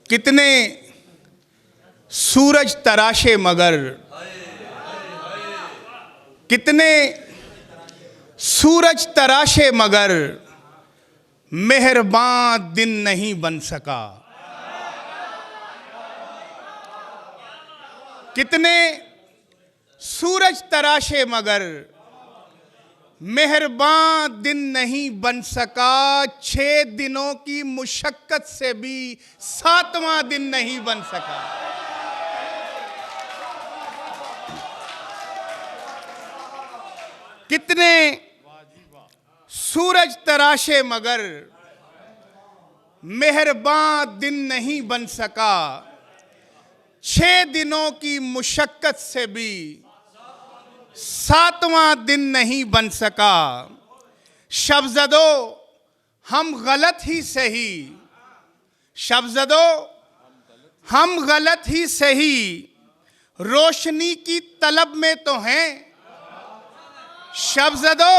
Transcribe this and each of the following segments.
कितने सूरज तराशे मगर, कितने सूरज तराशे मगर मेहरबान दिन नहीं बन सका। कितने सूरज तराशे मगर मेहरबान दिन नहीं बन सका। 6 दिनों की मुशक्कत से भी 7वां दिन नहीं बन सका। कितने सूरज तराशे मगर मेहरबान दिन नहीं बन सका। 6 दिनों की मुशक्कत से भी 7वां दिन नहीं बन सका। शब्ज़दो हम गलत ही सही, शब्ज़दो हम गलत ही सही, रोशनी की तलब में तो हैं। शब्ज़दो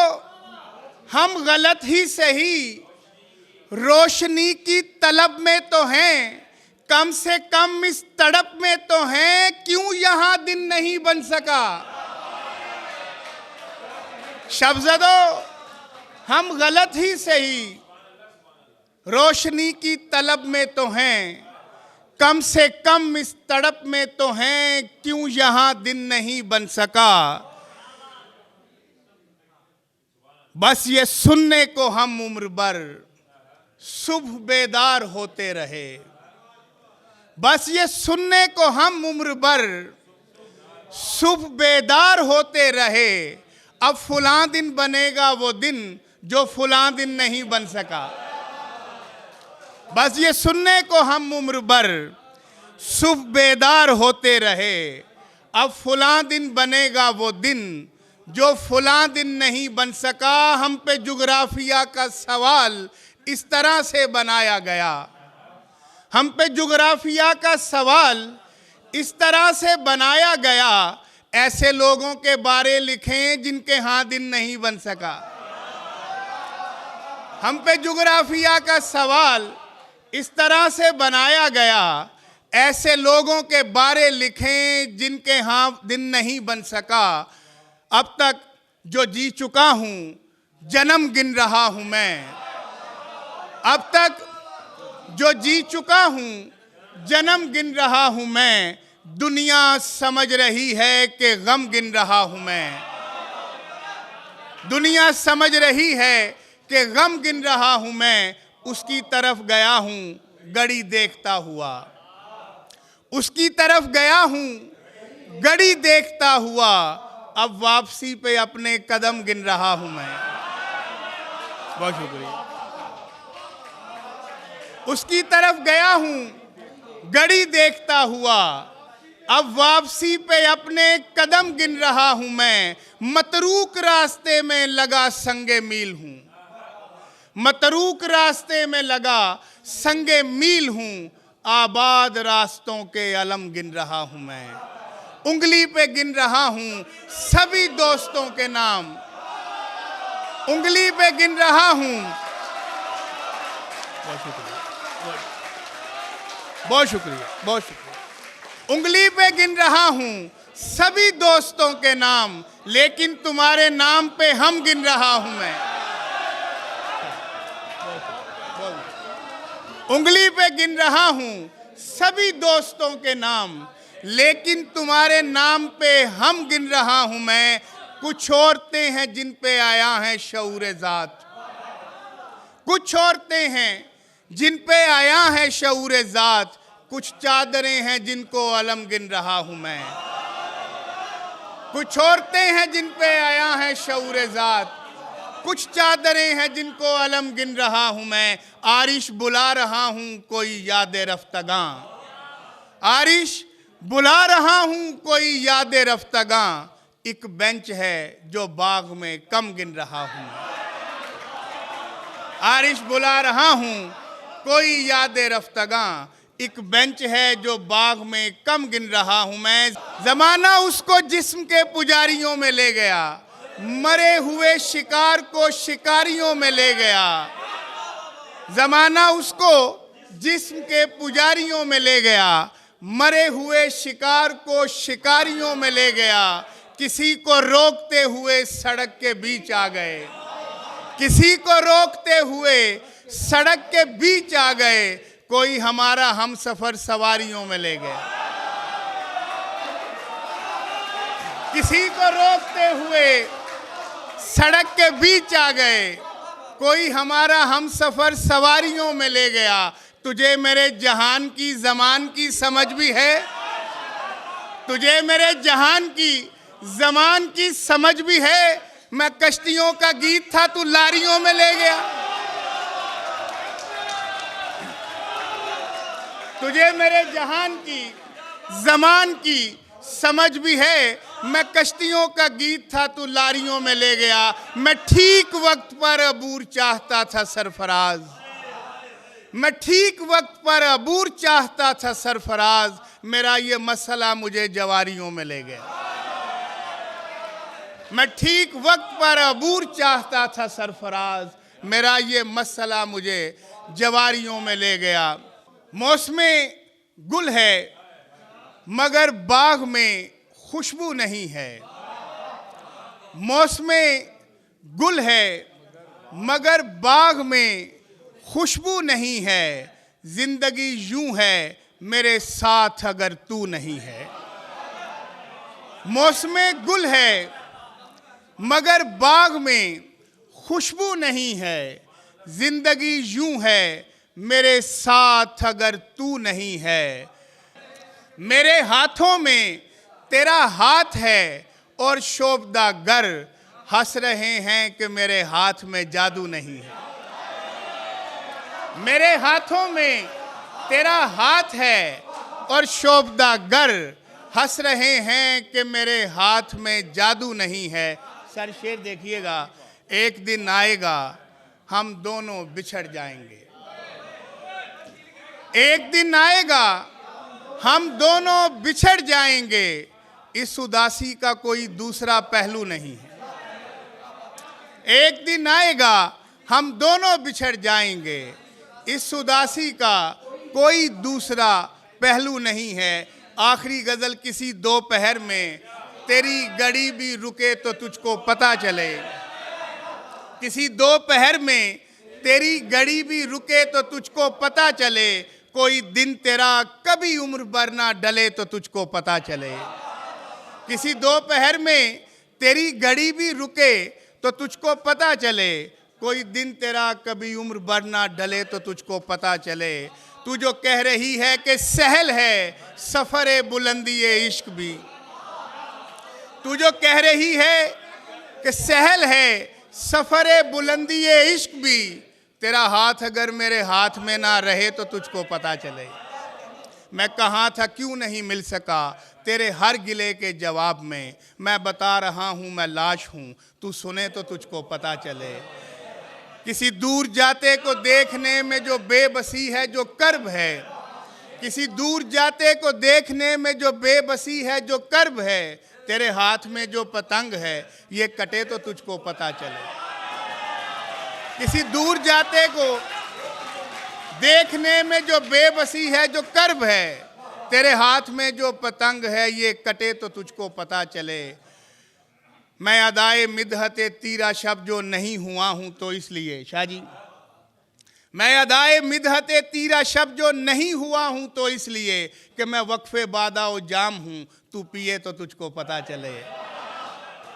हम गलत ही सही, रोशनी की तलब में तो हैं। कम से कम इस तड़प में तो हैं, क्यों यहां दिन नहीं बन सका। शब्ज़दो हम गलत ही सही, रोशनी की तलब में तो हैं। कम से कम इस तड़प में तो हैं, क्यों यहां दिन नहीं बन सका। बस ये सुनने को हम उम्र भर सुबह बेदार होते रहे। बस ये सुनने को हम उम्र भर सुबह बेदार होते रहे। अब फलां दिन बनेगा वो दिन जो फलां दिन नहीं बन सका। बस ये सुनने को हम उम्र भर सुबह बेदार होते रहे। अब फलां दिन बनेगा वो दिन जो फलां दिन नहीं बन सका। हम पे जुग्राफिया का सवाल इस तरह से बनाया गया। हम पे जुग्राफिया का सवाल इस तरह से बनाया गया। ऐसे लोगों के बारे लिखें जिनके यहाँ दिन नहीं बन सका। हम पे जुग्राफिया का सवाल इस तरह से बनाया गया। ऐसे लोगों के बारे लिखें जिनके यहाँ दिन नहीं बन सका। अब तक जो जी चुका हूँ जन्म गिन रहा हूँ मैं। अब तक जो जी चुका हूँ जन्म गिन रहा हूँ मैं। दुनिया समझ रही है कि गम गिन रहा हूँ मैं। दुनिया समझ रही है कि गम गिन रहा हूँ मैं। उसकी तरफ गया हूँ घड़ी देखता हुआ। उसकी तरफ गया हूँ घड़ी देखता हुआ। अब वापसी पे अपने कदम गिन रहा हूँ मैं। बहुत शुक्रिया। उसकी तरफ गया हूँ घड़ी देखता हुआ। अब वापसी पे अपने कदम गिन रहा हूँ मैं। मतरूक रास्ते में लगा संगे मील हूँ। मतरूक रास्ते में लगा संगे मील हूँ। आबाद रास्तों के अलम गिन रहा हूँ मैं। उंगली पे गिन रहा हूँ सभी दोस्तों के नाम। उंगली पे गिन रहा हूँ। बहुत शुक्रिया, बहुत शुक्रिया, बहुत शुक्रिया। उंगली पे गिन रहा हूँ सभी दोस्तों के नाम, लेकिन तुम्हारे नाम पे हम गिन रहा हूँ मैं। उंगली पे गिन रहा हूँ सभी दोस्तों के नाम, लेकिन तुम्हारे नाम पे हम गिन रहा हूँ मैं। कुछ औरतें हैं जिन पे आया है शऊर ज़ात। कुछ औरतें हैं जिन पे आया है शऊर ज़ात। कुछ चादरें हैं जिनको अलम गिन रहा हूँ मैं। कुछ औरतें हैं जिन पे आया है शऊर ज़ात। कुछ चादरें हैं जिनको अलम गिन रहा हूँ मैं। आरिश बुला रहा हूँ कोई याद रफ्तगां। आरिश बुला रहा हूँ कोई याद रफ्तगां। एक बेंच है जो बाग में कम गिन रहा हूँ। आरिश बुला रहा हूँ कोई याद रफ्तगां। एक बेंच है जो बाग में कम गिन रहा हूँ मैं। जमाना उसको जिस्म के पुजारियों में ले गया। मरे हुए शिकार को शिकारियों में ले गया। जमाना उसको जिस्म के पुजारियों में ले गया, मरे हुए शिकार को शिकारियों में ले गया, किसी को रोकते हुए सड़क के बीच आ गए, किसी को रोकते हुए सड़क के बीच आ गए, कोई हमारा हम सफर सवारियों में ले गया, किसी को रोकते हुए सड़क के बीच आ गए, कोई हमारा हम सफर सवारियों में ले गया। तुझे मेरे जहान की ज़मान की समझ भी है, तुझे मेरे जहान की ज़मान की समझ भी है। मैं कश्तियों का गीत था, तू लारियों में ले गया। तुझे मेरे जहान की ज़मान की समझ भी है। मैं कश्तियों का गीत था, तू लारियों में ले गया। मैं ठीक वक्त पर अबूर चाहता था सरफराज, मैं ठीक वक्त पर अबूर चाहता था सरफराज। मेरा ये मसला मुझे जवारियों में ले गया। मैं ठीक वक्त पर अबूर चाहता था सरफराज, मेरा ये मसला मुझे जवारियों में ले गया। मौसमे गुल है मगर बाग में खुशबू नहीं है, मौसमे गुल है मगर बाग में खुशबू नहीं है। जिंदगी यूं है मेरे साथ अगर तू नहीं है। मौसमे गुल है मगर बाग में खुशबू नहीं है। जिंदगी यूं है मेरे साथ अगर तू नहीं है। मेरे हाथों में तेरा हाथ है और शोभदा गर हंस रहे हैं कि मेरे हाथ में जादू नहीं है। मेरे हाथों में तेरा हाथ है और शोभदा गर हंस रहे हैं कि मेरे हाथ में जादू नहीं है। सर शेर देखिएगा, एक दिन आएगा हम दोनों बिछड़ जाएंगे, एक दिन आएगा हम दोनों बिछड़ जाएंगे। इस उदासी का कोई दूसरा पहलू नहीं है। एक दिन आएगा हम दोनों बिछड़ जाएंगे, इस उदासी का कोई दूसरा पहलू नहीं है। आखिरी गज़ल किसी दोपहर में तेरी घड़ी भी रुके तो तुझको पता चले, किसी दोपहर में तेरी घड़ी भी रुके तो तुझको पता चले। कोई दिन तेरा कभी उम्र भर ना डले तो तुझको पता चले। किसी दोपहर में तेरी घड़ी भी रुके तो तुझको पता चले। कोई दिन तेरा कभी उम्र भर ना डले तो तुझको पता चले। तू जो कह रही है कि सहल है सफ़र बुलंदी इश्क भी, तू जो कह रही है कि सहल है सफ़र बुलंदी इश्क भी, तेरा हाथ अगर मेरे हाथ में ना रहे तो तुझको पता चले। मैं कहाँ था क्यों नहीं मिल सका तेरे हर गिले के जवाब में। मैं बता रहा हूँ मैं लाश हूँ, तू सुने तो तुझको पता चले। किसी दूर जाते को देखने में जो बेबसी है जो कर्ब है, किसी दूर जाते को देखने में जो बेबसी है जो कर्ब है, तेरे हाथ में जो पतंग है ये कटे तो तुझको पता चले। किसी दूर जाते को देखने में जो बेबसी है जो कर्ब है, तेरे हाथ में जो पतंग है ये कटे तो तुझको पता चले। मैं अदाए मिदहते तीरा शब जो नहीं हुआ हूँ तो इसलिए, शाह जी, मैं अदाए मिदहते तीरा शब जो नहीं हुआ हूँ तो इसलिए कि मैं वक्फे बादा ओ जाम हूँ, तू पिए तो तुझको पता चले।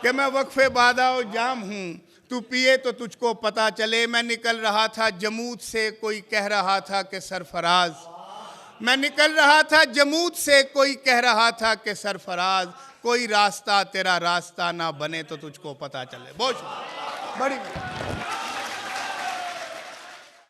कि मैं वक्फे बादा ओ जाम हूँ, तू पिए तो तुझको पता चले। मैं निकल रहा था जमूद से, कोई कह रहा था कि सरफराज, मैं निकल रहा था जमूद से, कोई कह रहा था कि सरफराज, कोई रास्ता तेरा रास्ता ना बने तो तुझको पता चले। बहुत बड़ी